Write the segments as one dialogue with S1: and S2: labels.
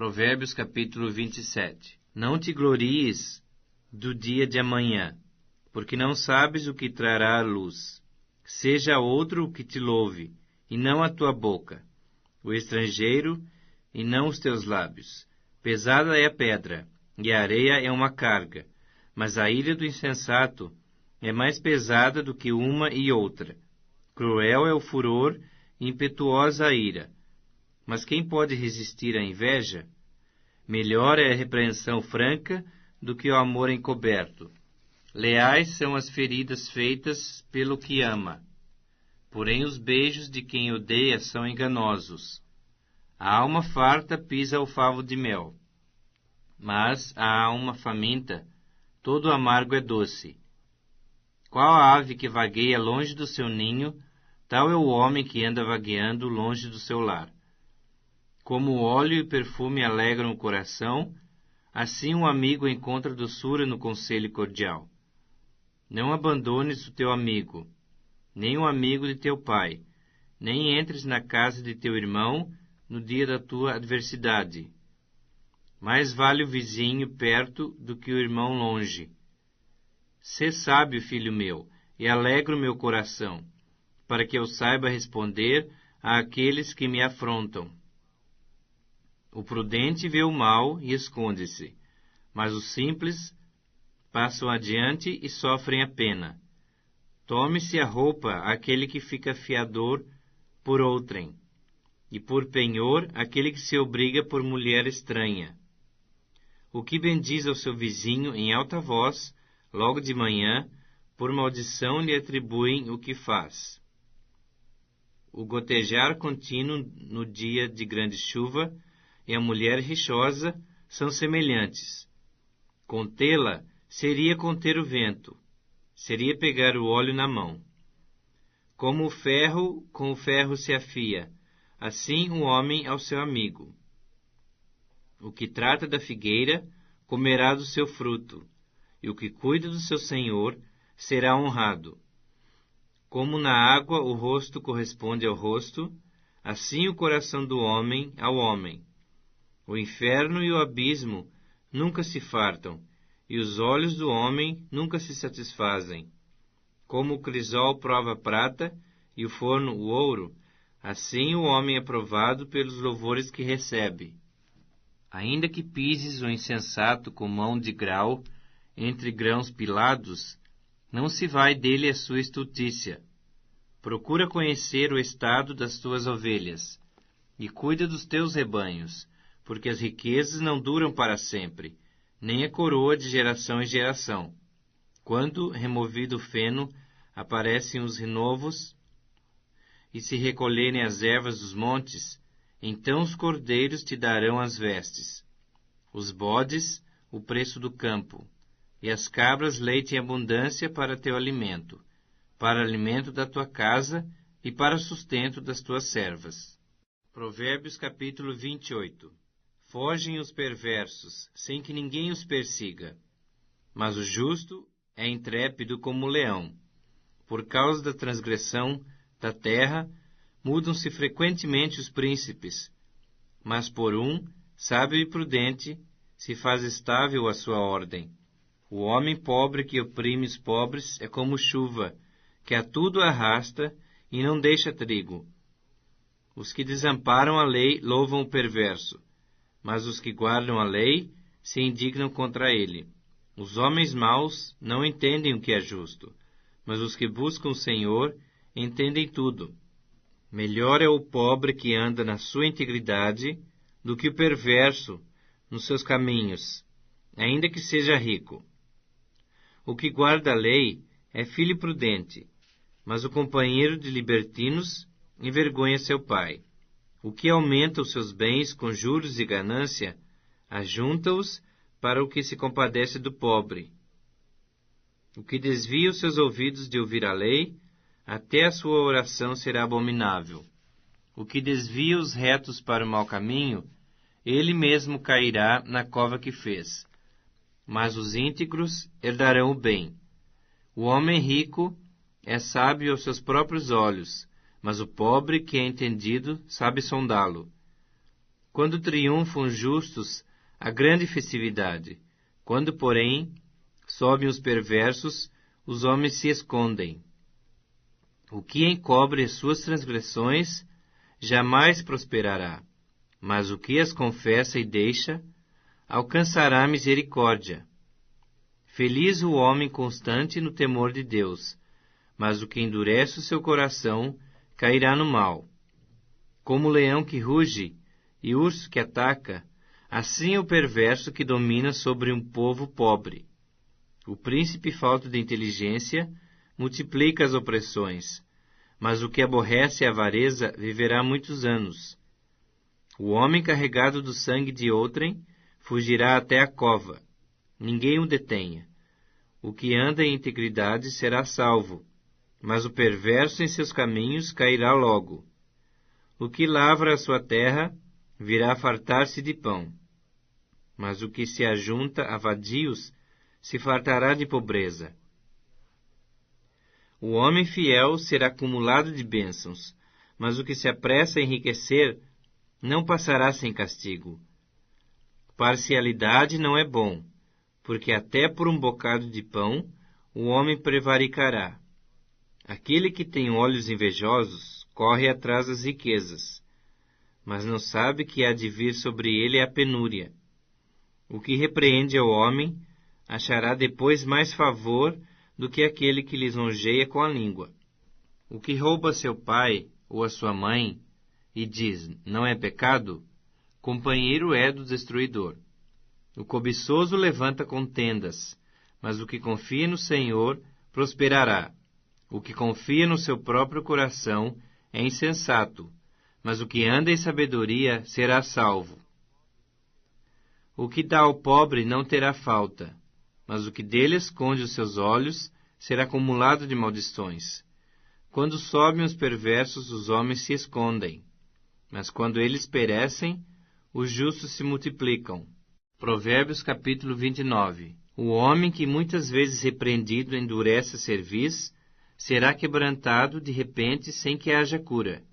S1: Provérbios capítulo 27. Não te glories do dia de amanhã, porque não sabes o que trará a luz. Seja outro o que te louve, e não a tua boca, o estrangeiro, e não os teus lábios. Pesada é a pedra, e a areia é uma carga, mas a ira do insensato é mais pesada do que uma e outra. Cruel é o furor, e impetuosa a ira. Mas quem pode resistir à inveja? Melhor é a repreensão franca do que o amor encoberto. Leais são as feridas feitas pelo que ama, porém os beijos de quem odeia são enganosos. A alma farta pisa o favo de mel, mas a alma faminta, todo amargo é doce. Qual a ave que vagueia longe do seu ninho, tal é o homem que anda vagueando longe do seu lar. Como o óleo e perfume alegram o coração, assim um amigo encontra doçura no conselho cordial. Não abandones o teu amigo, nem o amigo de teu pai, nem entres na casa de teu irmão no dia da tua adversidade. Mais vale o vizinho perto do que o irmão longe. Sê sábio, filho meu, e alegra o meu coração, para que eu saiba responder àqueles que me afrontam. O prudente vê o mal e esconde-se, mas os simples passam adiante e sofrem a pena. Tome-se a roupa aquele que fica fiador por outrem, e por penhor aquele que se obriga por mulher estranha. O que bendiz ao seu vizinho em alta voz, logo de manhã, por maldição lhe atribuem o que faz. O gotejar contínuo no dia de grande chuva e a mulher rixosa são semelhantes. Contê-la seria conter o vento, seria pegar o óleo na mão. Como o ferro com o ferro se afia, assim o homem ao seu amigo. O que trata da figueira comerá do seu fruto, e o que cuida do seu senhor será honrado. Como na água o rosto corresponde ao rosto, assim o coração do homem ao homem. O inferno e o abismo nunca se fartam, e os olhos do homem nunca se satisfazem. Como o crisol prova a prata e o forno o ouro, assim o homem é provado pelos louvores que recebe. Ainda que pises o insensato com mão de grau entre grãos pilados, não se vai dele a sua estultícia. Procura conhecer o estado das tuas ovelhas, e cuida dos teus rebanhos, porque as riquezas não duram para sempre, nem a coroa de geração em geração. Quando, removido o feno, aparecem os renovos, e se recolherem as ervas dos montes, então os cordeiros te darão as vestes, os bodes, o preço do campo, e as cabras leite em abundância para teu alimento, para alimento da tua casa e para sustento das tuas servas. Provérbios capítulo 28. Fogem os perversos, sem que ninguém os persiga, mas o justo é intrépido como o leão. Por causa da transgressão da terra, mudam-se frequentemente os príncipes, mas por um, sábio e prudente, se faz estável a sua ordem. O homem pobre que oprime os pobres é como chuva, que a tudo arrasta e não deixa trigo. Os que desamparam a lei louvam o perverso, mas os que guardam a lei se indignam contra ele. Os homens maus não entendem o que é justo, mas os que buscam o Senhor entendem tudo. Melhor é o pobre que anda na sua integridade do que o perverso nos seus caminhos, ainda que seja rico. O que guarda a lei é filho prudente, mas o companheiro de libertinos envergonha seu pai. O que aumenta os seus bens com juros e ganância, ajunta-os para o que se compadece do pobre. O que desvia os seus ouvidos de ouvir a lei, até a sua oração será abominável. O que desvia os retos para o mau caminho, ele mesmo cairá na cova que fez. Mas os íntegros herdarão o bem. O homem rico é sábio aos seus próprios olhos, mas o pobre que é entendido sabe sondá-lo. Quando triunfam os justos, há grande festividade. Quando, porém, sobem os perversos, os homens se escondem. O que encobre as suas transgressões jamais prosperará, mas o que as confessa e deixa, alcançará misericórdia. Feliz o homem constante no temor de Deus, mas o que endurece o seu coração cairá no mal. Como o leão que ruge e o urso que ataca, assim é o perverso que domina sobre um povo pobre. O príncipe falto de inteligência multiplica as opressões, mas o que aborrece a avareza viverá muitos anos. O homem carregado do sangue de outrem fugirá até a cova. Ninguém o detenha. O que anda em integridade será salvo, mas o perverso em seus caminhos cairá logo. O que lavra a sua terra virá fartar-se de pão, mas o que se ajunta a vadios se fartará de pobreza. O homem fiel será acumulado de bênçãos, mas o que se apressa a enriquecer não passará sem castigo. Parcialidade não é bom, porque até por um bocado de pão o homem prevaricará. Aquele que tem olhos invejosos corre atrás das riquezas, mas não sabe que há de vir sobre ele a penúria. O que repreende ao homem achará depois mais favor do que aquele que lisonjeia com a língua. O que rouba seu pai ou a sua mãe e diz, não é pecado, companheiro é do destruidor. O cobiçoso levanta contendas, mas o que confia no Senhor prosperará. O que confia no seu próprio coração é insensato, mas o que anda em sabedoria será salvo. O que dá ao pobre não terá falta, mas o que dele esconde os seus olhos será acumulado de maldições. Quando sobem os perversos, os homens se escondem, mas quando eles perecem, os justos se multiplicam. Provérbios capítulo 29. O homem que muitas vezes repreendido endurece a cerviz, será quebrantado de repente sem que haja cura.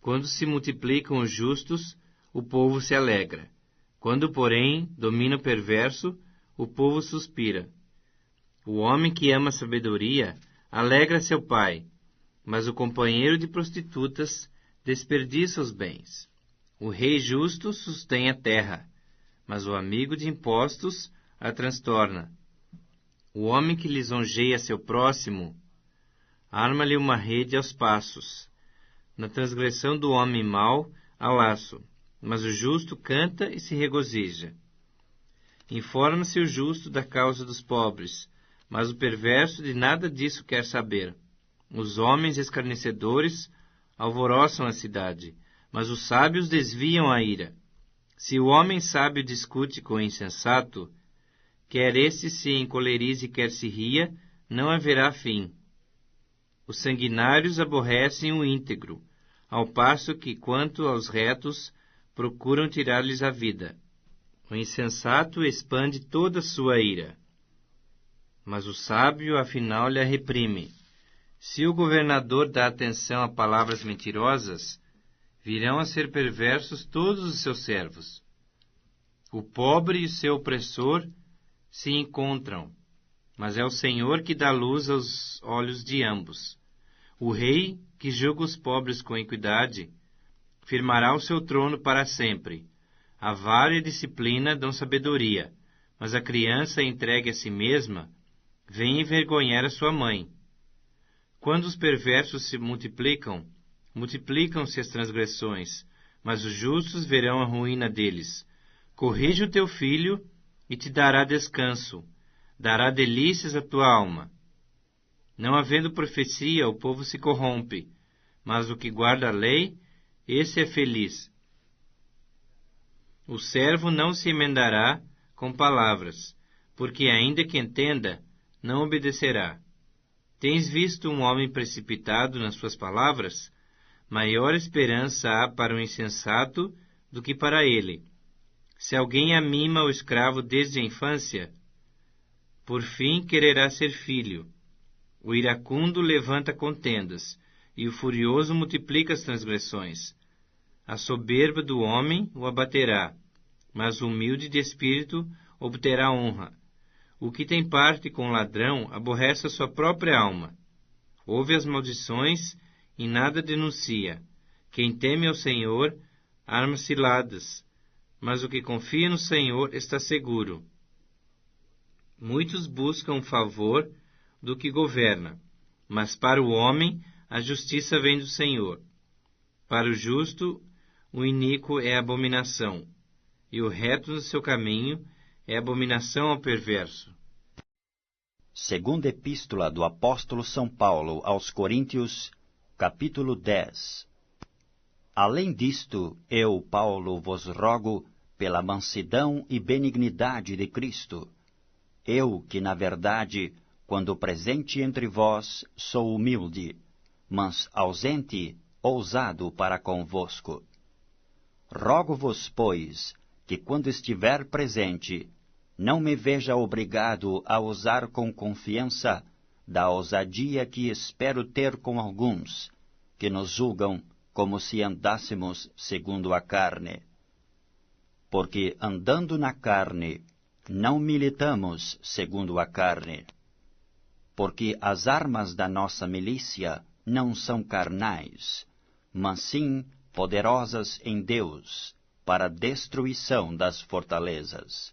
S1: Quando se multiplicam os justos, o povo se alegra. Quando, porém, domina o perverso, o povo suspira. O homem que ama a sabedoria alegra seu pai, mas o companheiro de prostitutas desperdiça os bens. O rei justo sustém a terra, mas o amigo de impostos a transtorna. O homem que lisonjeia seu próximo arma-lhe uma rede aos passos. Na transgressão do homem mau há laço, mas o justo canta e se regozija. Informa-se o justo da causa dos pobres, mas o perverso de nada disso quer saber. Os homens escarnecedores alvoroçam a cidade, mas os sábios desviam a ira. Se o homem sábio discute com o insensato, quer este se encolerize, quer se ria, não haverá fim. Os sanguinários aborrecem o íntegro, ao passo que, quanto aos retos, procuram tirar-lhes a vida. O insensato expande toda a sua ira, mas o sábio, afinal, lhe reprime. Se o governador dá atenção a palavras mentirosas, virão a ser perversos todos os seus servos. O pobre e o seu opressor se encontram, mas é o Senhor que dá luz aos olhos de ambos. O rei, que julga os pobres com equidade, firmará o seu trono para sempre. A vara e a disciplina dão sabedoria, mas a criança entregue a si mesma vem envergonhar a sua mãe. Quando os perversos se multiplicam, multiplicam-se as transgressões, mas os justos verão a ruína deles. Corrige o teu filho e te dará descanso, dará delícias à tua alma. Não havendo profecia, o povo se corrompe, mas o que guarda a lei, esse é feliz. O servo não se emendará com palavras, porque ainda que entenda, não obedecerá. Tens visto um homem precipitado nas suas palavras? Maior esperança há para o insensato do que para ele. Se alguém amima o escravo desde a infância, por fim quererá ser filho. O iracundo levanta contendas, e o furioso multiplica as transgressões. A soberba do homem o abaterá, mas o humilde de espírito obterá honra. O que tem parte com o ladrão aborrece a sua própria alma. Ouve as maldições e nada denuncia. Quem teme ao Senhor arma ciladas, mas o que confia no Senhor está seguro. Muitos buscam favor do que governa, mas para o homem a justiça vem do Senhor. Para o justo, o iníquo é abominação, e o reto no seu caminho é abominação ao perverso.
S2: Segunda Epístola do Apóstolo São Paulo aos Coríntios, capítulo 10. Além disto, eu, Paulo, vos rogo pela mansidão e benignidade de Cristo. Eu, que na verdade, quando presente entre vós, sou humilde, mas ausente, ousado para convosco. Rogo-vos, pois, que quando estiver presente, não me veja obrigado a usar com confiança da ousadia que espero ter com alguns, que nos julgam como se andássemos segundo a carne. Porque andando na carne, não militamos segundo a carne. Porque as armas da nossa milícia não são carnais, mas sim poderosas em Deus, para a destruição das fortalezas,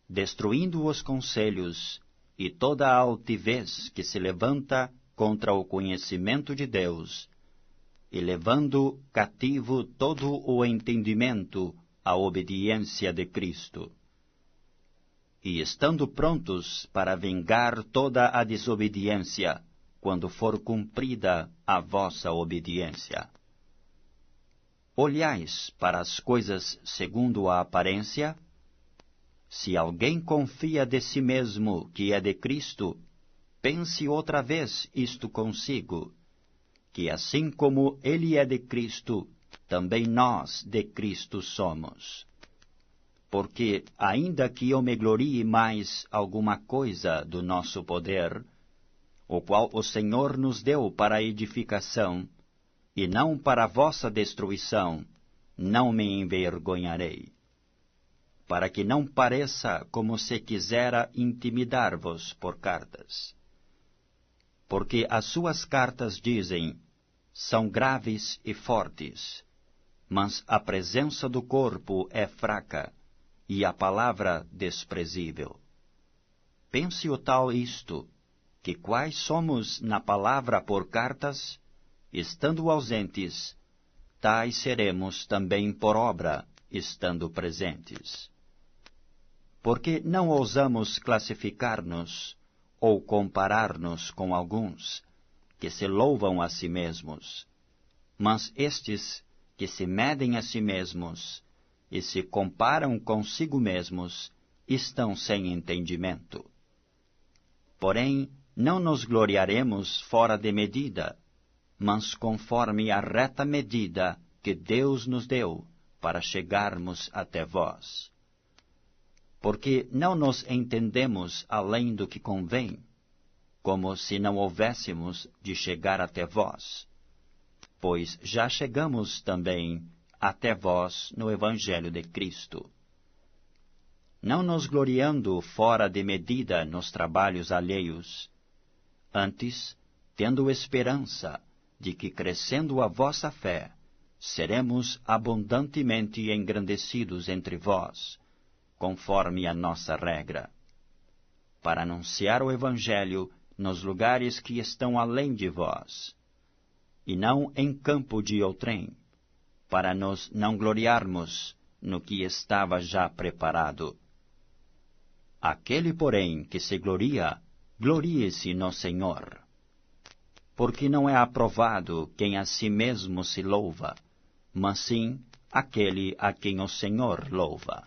S2: destruindo os conselhos e toda a altivez que se levanta contra o conhecimento de Deus, e levando cativo todo o entendimento à obediência de Cristo. E estando prontos para vingar toda a desobediência, quando for cumprida a vossa obediência. Olhais para as coisas segundo a aparência? Se alguém confia de si mesmo que é de Cristo, pense outra vez isto consigo, que assim como ele é de Cristo, também nós de Cristo somos. Porque, ainda que eu me glorie mais alguma coisa do nosso poder, o qual o Senhor nos deu para a edificação, e não para a vossa destruição, não me envergonharei. Para que não pareça como se quisera intimidar-vos por cartas. Porque as suas cartas dizem, são graves e fortes, mas a presença do corpo é fraca, e a palavra desprezível. Pense o tal isto, que quais somos na palavra por cartas, estando ausentes, tais seremos também por obra, estando presentes. Porque não ousamos classificar-nos ou comparar-nos com alguns que se louvam a si mesmos, mas estes que se medem a si mesmos e se comparam consigo mesmos estão sem entendimento. Porém, não nos gloriaremos fora de medida, mas conforme a reta medida que Deus nos deu para chegarmos até vós. Porque não nos entendemos além do que convém, como se não houvéssemos de chegar até vós, pois já chegamos também até vós no Evangelho de Cristo. Não nos gloriando fora de medida nos trabalhos alheios, antes, tendo esperança de que, crescendo a vossa fé, seremos abundantemente engrandecidos entre vós, conforme a nossa regra, para anunciar o Evangelho nos lugares que estão além de vós, e não em campo de outrem, para nos não gloriarmos no que estava já preparado. Aquele, porém, que se gloria, glorie-se no Senhor. Porque não é aprovado quem a si mesmo se louva, mas sim aquele a quem o Senhor louva.